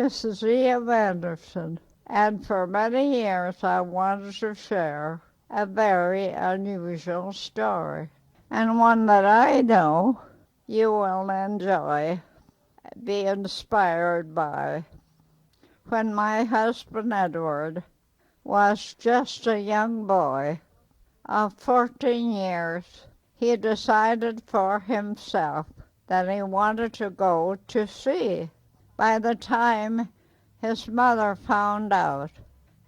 is Hulda Anderson, and for many years I wanted to share a very unusual story, and one that I know you will enjoy, be inspired by. When my husband Edward was just a young boy of 14 years, he decided for himself that he wanted to go to sea. By the time his mother found out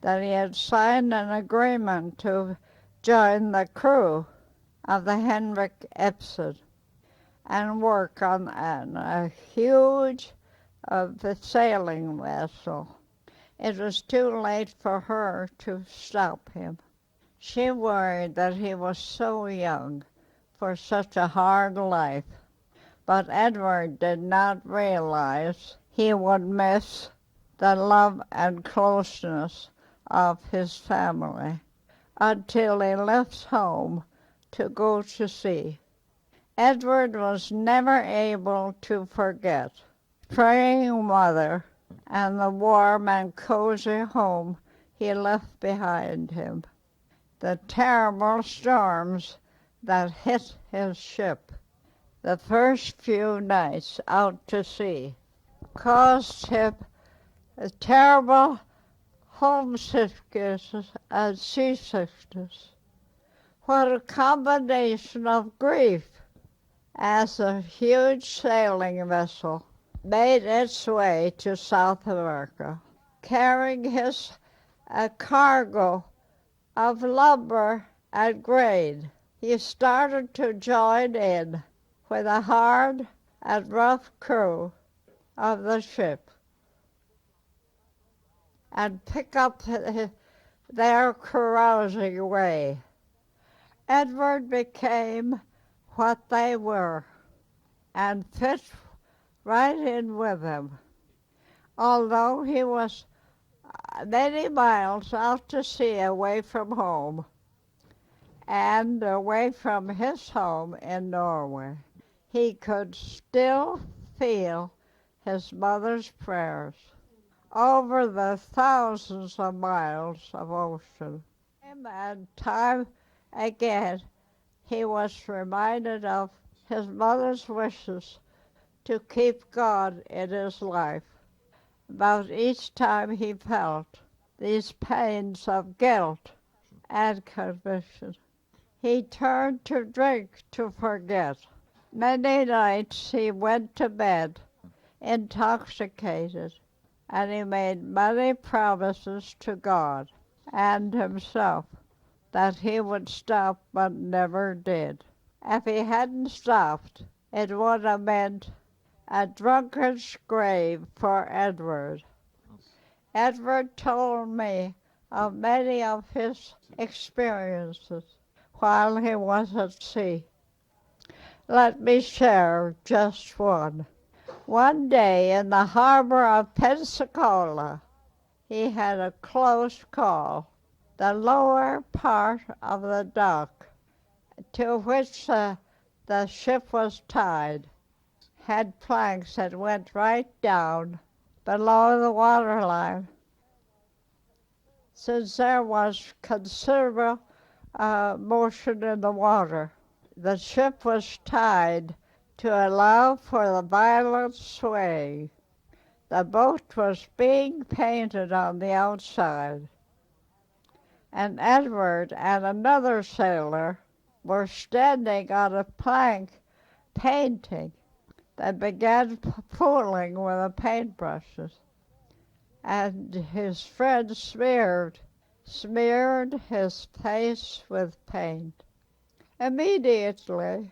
that he had signed an agreement to join the crew of the Henrik Ibsen and work on a huge sailing vessel, it was too late for her to stop him. She worried that he was so young for such a hard life, but Edward did not realize he would miss the love and closeness of his family until he left home to go to sea. Edward was never able to forget praying mother and the warm and cozy home he left behind him. The terrible storms that hit his ship the first few nights out to sea caused him a terrible homesickness and seasickness. What a combination of grief as a huge sailing vessel made its way to South America, carrying his cargo of lumber and grain. He started to join in with a hard and rough crew of the ship and pick up their carousing way. Edward became what they were and fit right in with them. Although he was many miles out to sea away from home and away from his home in Norway, he could still feel his mother's prayers over the thousands of miles of ocean. And time again, he was reminded of his mother's wishes to keep God in his life. About each time he felt these pains of guilt and conviction, he turned to drink to forget. Many nights he went to bed intoxicated, and he made many promises to God and himself that he would stop, but never did. If he hadn't stopped, it would have meant a drunkard's grave for Edward. Edward told me of many of his experiences while he was at sea. Let me share just one. One day in the harbor of Pensacola, he had a close call. The lower part of the dock to which the ship was tied had planks that went right down below the waterline. Since there was considerable motion in the water, the ship was tied to allow for the violent sway. The boat was being painted on the outside, and Edward and another sailor were standing on a plank painting. They began fooling with the paintbrushes, and his friend smeared his face with paint. Immediately,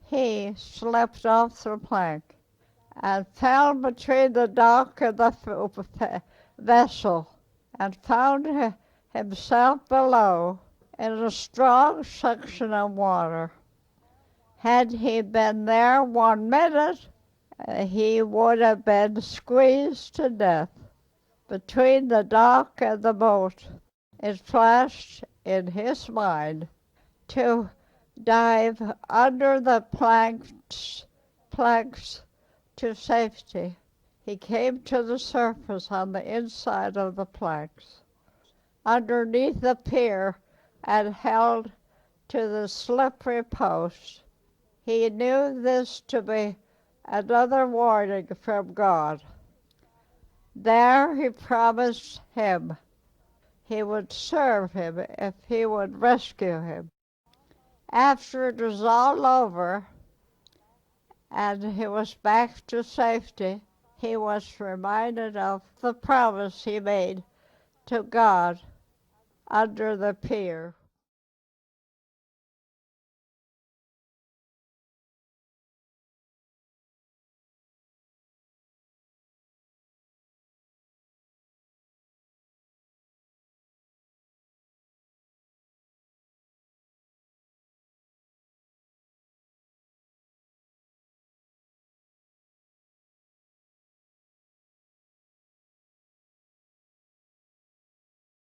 he slipped off the plank and fell between the dock and the vessel and found himself below in a strong suction of water. Had he been there 1 minute, he would have been squeezed to death. Between the dock and the boat, it flashed in his mind to dive under the planks to safety. he came to the surface on the inside of the planks, underneath the pier, and held to the slippery post. He knew this to be another warning from God. There he promised him he would serve him if he would rescue him. After it was all over and he was back to safety, he was reminded of the promise he made to God under the pier.